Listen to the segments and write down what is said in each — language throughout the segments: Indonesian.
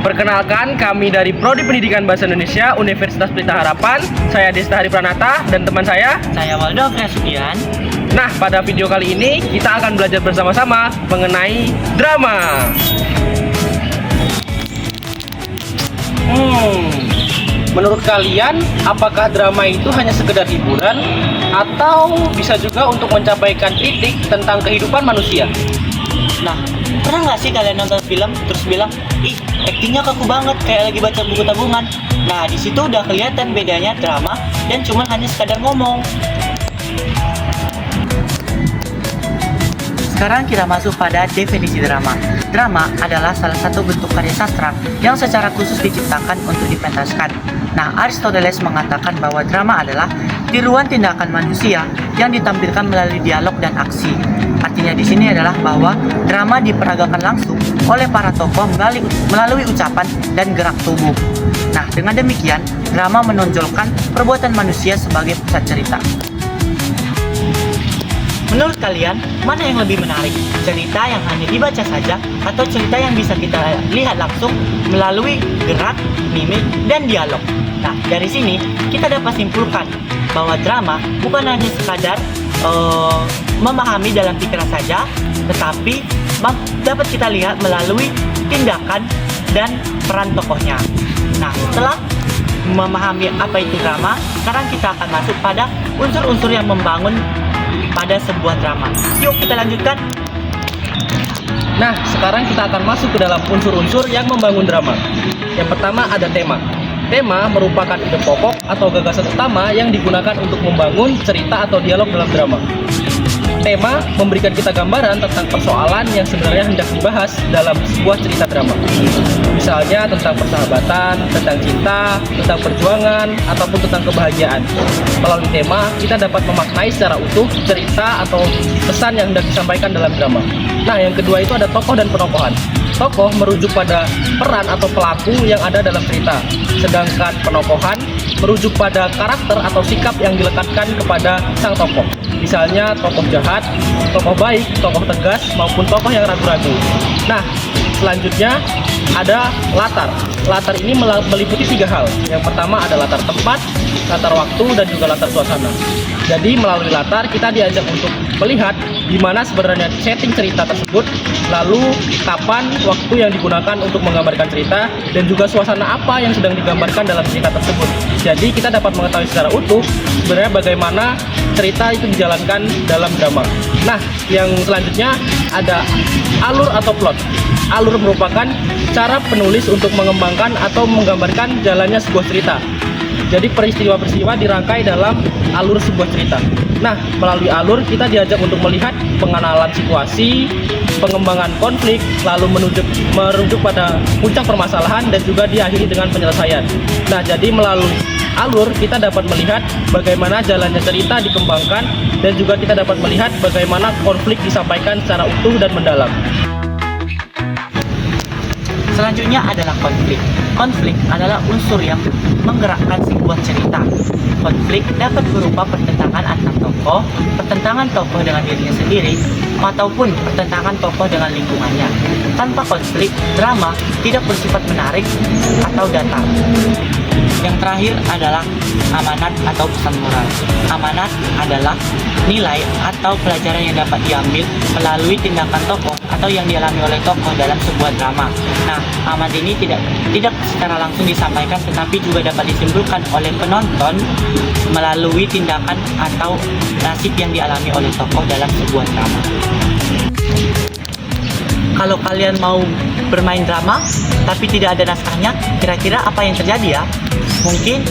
Perkenalkan, kami dari Prodi Pendidikan Bahasa Indonesia Universitas Pelita Harapan. Saya Desta Hari Pranata dan teman saya. Waldo Kresudian. Nah, pada video kali ini kita akan belajar bersama-sama mengenai drama. Menurut kalian, apakah drama itu hanya sekedar hiburan atau bisa juga untuk mencapaikan titik tentang kehidupan manusia? Nah, pernah nggak sih kalian nonton film terus bilang, ih, aktingnya kaku banget kayak lagi baca buku tabungan? Nah, di situ udah kelihatan bedanya drama dan cuma hanya sekadar ngomong. Sekarang kita masuk pada definisi drama. Drama adalah salah satu bentuk karya sastra yang secara khusus diciptakan untuk dipentaskan. Nah, Aristoteles mengatakan bahwa drama adalah tiruan tindakan manusia yang ditampilkan melalui dialog dan aksi. Artinya di sini adalah bahwa drama diperagakan langsung oleh para tokoh melalui ucapan dan gerak tubuh. Nah, dengan demikian, drama menonjolkan perbuatan manusia sebagai pusat cerita. Menurut kalian, mana yang lebih menarik? Cerita yang hanya dibaca saja atau cerita yang bisa kita lihat langsung melalui gerak, mimik, dan dialog? Nah, dari sini kita dapat simpulkan bahwa drama bukan hanya sekadar memahami dalam pikiran saja, tetapi dapat kita lihat melalui tindakan dan peran tokohnya. Nah, setelah memahami apa itu drama, sekarang kita akan masuk pada unsur-unsur yang membangun pada sebuah drama. Yuk kita lanjutkan. Nah, sekarang kita akan masuk ke dalam unsur-unsur yang membangun drama. Yang pertama ada tema. Tema merupakan ide pokok atau gagasan utama yang digunakan untuk membangun cerita atau dialog dalam drama. Tema memberikan kita gambaran tentang persoalan yang sebenarnya hendak dibahas dalam sebuah cerita drama. Misalnya tentang persahabatan, tentang cinta, tentang perjuangan, ataupun tentang kebahagiaan. Melalui tema, kita dapat memaknai secara utuh cerita atau pesan yang hendak disampaikan dalam drama. Nah, yang kedua itu ada tokoh dan penokohan. Tokoh merujuk pada peran atau pelaku yang ada dalam cerita, sedangkan penokohan merujuk pada karakter atau sikap yang dilekatkan kepada sang tokoh. Misalnya tokoh jahat, tokoh baik, tokoh tegas, maupun tokoh yang ragu-ragu. Nah, selanjutnya ada latar. Latar ini meliputi 3 hal. Yang pertama ada latar tempat, latar waktu, dan juga latar suasana. Jadi melalui latar kita diajak untuk melihat di mana sebenarnya setting cerita tersebut, lalu kapan waktu yang digunakan untuk menggambarkan cerita, dan juga suasana apa yang sedang digambarkan dalam cerita tersebut. Jadi kita dapat mengetahui secara utuh sebenarnya bagaimana cerita itu dijalankan dalam drama. Nah, yang selanjutnya ada alur atau plot. Alur merupakan cara penulis untuk mengembangkan atau menggambarkan jalannya sebuah cerita. Jadi peristiwa-peristiwa dirangkai dalam alur sebuah cerita. Nah, melalui alur kita diajak untuk melihat pengenalan situasi, pengembangan konflik, lalu merujuk pada puncak permasalahan, dan juga diakhiri dengan penyelesaian. Nah, jadi melalui alur kita dapat melihat bagaimana jalannya cerita dikembangkan, dan juga kita dapat melihat bagaimana konflik disampaikan secara utuh dan mendalam. Selanjutnya adalah konflik. Konflik adalah unsur yang menggerakkan sebuah cerita. Konflik dapat berupa pertentangan antar tokoh, pertentangan tokoh dengan dirinya sendiri, ataupun pertentangan tokoh dengan lingkungannya. Tanpa konflik, drama tidak bersifat menarik atau datar. Yang terakhir adalah amanat atau pesan moral. Amanat adalah nilai atau pelajaran yang dapat diambil melalui tindakan tokoh atau yang dialami oleh tokoh dalam sebuah drama. Nah, amanat ini tidak secara langsung disampaikan, tetapi juga dapat disimpulkan oleh penonton melalui tindakan atau nasib yang dialami oleh tokoh dalam sebuah drama. Kalau kalian mau bermain drama tapi tidak ada naskahnya, kira-kira apa yang terjadi ya? Mungkin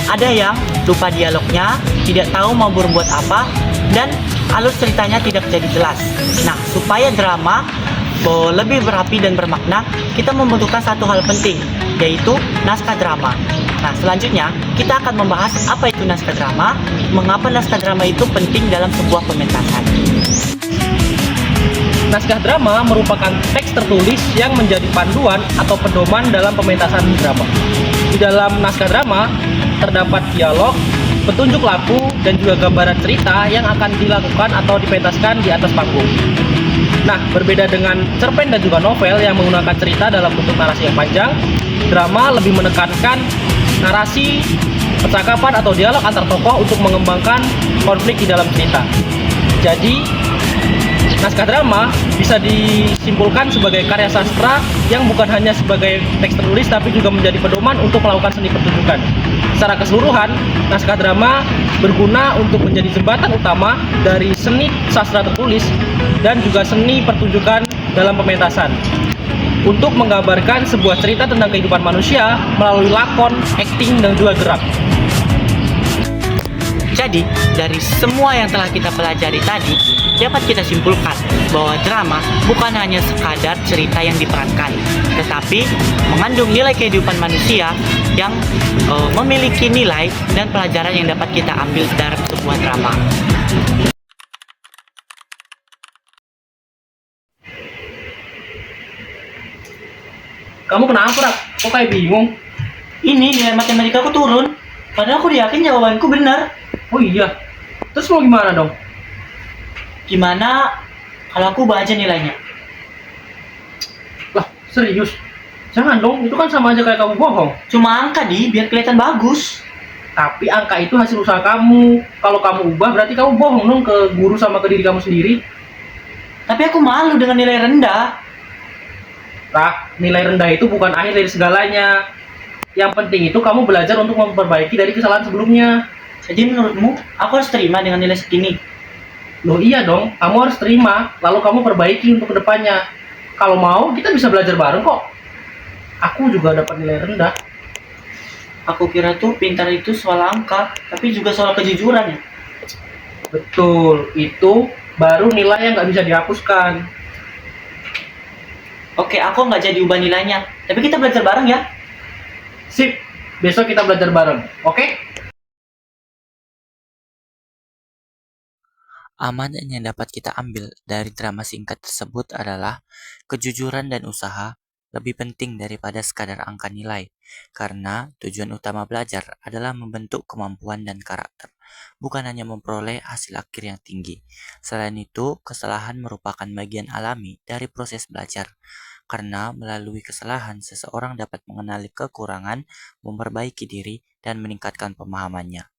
ada yang lupa dialognya, tidak tahu mau berbuat apa, dan alur ceritanya tidak jadi jelas. Nah, supaya drama lebih berapi dan bermakna, kita membutuhkan satu hal penting, yaitu naskah drama. Nah, selanjutnya kita akan membahas apa itu naskah drama, mengapa naskah drama itu penting dalam sebuah pementasan. Naskah drama merupakan teks tertulis yang menjadi panduan atau pedoman dalam pementasan drama. Di dalam naskah drama terdapat dialog, petunjuk laku, dan juga gambaran cerita yang akan dilakukan atau dipentaskan di atas panggung. Nah, berbeda dengan cerpen dan juga novel yang menggunakan cerita dalam bentuk narasi yang panjang, drama lebih menekankan narasi, percakapan atau dialog antar tokoh untuk mengembangkan konflik di dalam cerita. Jadi, naskah drama bisa disimpulkan sebagai karya sastra yang bukan hanya sebagai teks tertulis tapi juga menjadi pedoman untuk melakukan seni pertunjukan. Secara keseluruhan, naskah drama berguna untuk menjadi jembatan utama dari seni sastra tertulis dan juga seni pertunjukan dalam pementasan untuk menggambarkan sebuah cerita tentang kehidupan manusia melalui lakon, akting, dan juga gerak. Jadi, dari semua yang telah kita pelajari tadi, dapat kita simpulkan bahwa drama bukan hanya sekadar cerita yang diperankan, tetapi mengandung nilai kehidupan manusia yang memiliki nilai dan pelajaran yang dapat kita ambil dari sebuah drama. Kamu kenapa, Rak? Kok kayak bingung? Ini nilai matematika aku turun, padahal aku yakin jawabanku benar. Oh iya, terus mau gimana dong? Gimana kalau aku baca nilainya? Lah, serius? Jangan dong, itu kan sama aja kayak kamu bohong. Cuma angka biar kelihatan bagus. Tapi angka itu hasil usaha kamu. Kalau kamu ubah, berarti kamu bohong dong ke guru sama ke diri kamu sendiri. Tapi aku malu dengan nilai rendah. Lah, nilai rendah itu bukan akhir dari segalanya. Yang penting itu kamu belajar untuk memperbaiki dari kesalahan sebelumnya. Jadi menurutmu, aku harus terima dengan nilai segini? Loh iya dong, kamu harus terima, lalu kamu perbaiki untuk kedepannya. Kalau mau, kita bisa belajar bareng kok. Aku juga dapat nilai rendah. Aku kira tuh pintar itu soal angka, tapi juga soal kejujuran ya. Betul, itu baru nilai yang nggak bisa dihapuskan. Oke, aku nggak jadi ubah nilainya, tapi kita belajar bareng ya. Sip, besok kita belajar bareng, oke? Amanat yang dapat kita ambil dari drama singkat tersebut adalah kejujuran dan usaha lebih penting daripada sekadar angka nilai, karena tujuan utama belajar adalah membentuk kemampuan dan karakter, bukan hanya memperoleh hasil akhir yang tinggi. Selain itu, kesalahan merupakan bagian alami dari proses belajar, karena melalui kesalahan seseorang dapat mengenali kekurangan, memperbaiki diri, dan meningkatkan pemahamannya.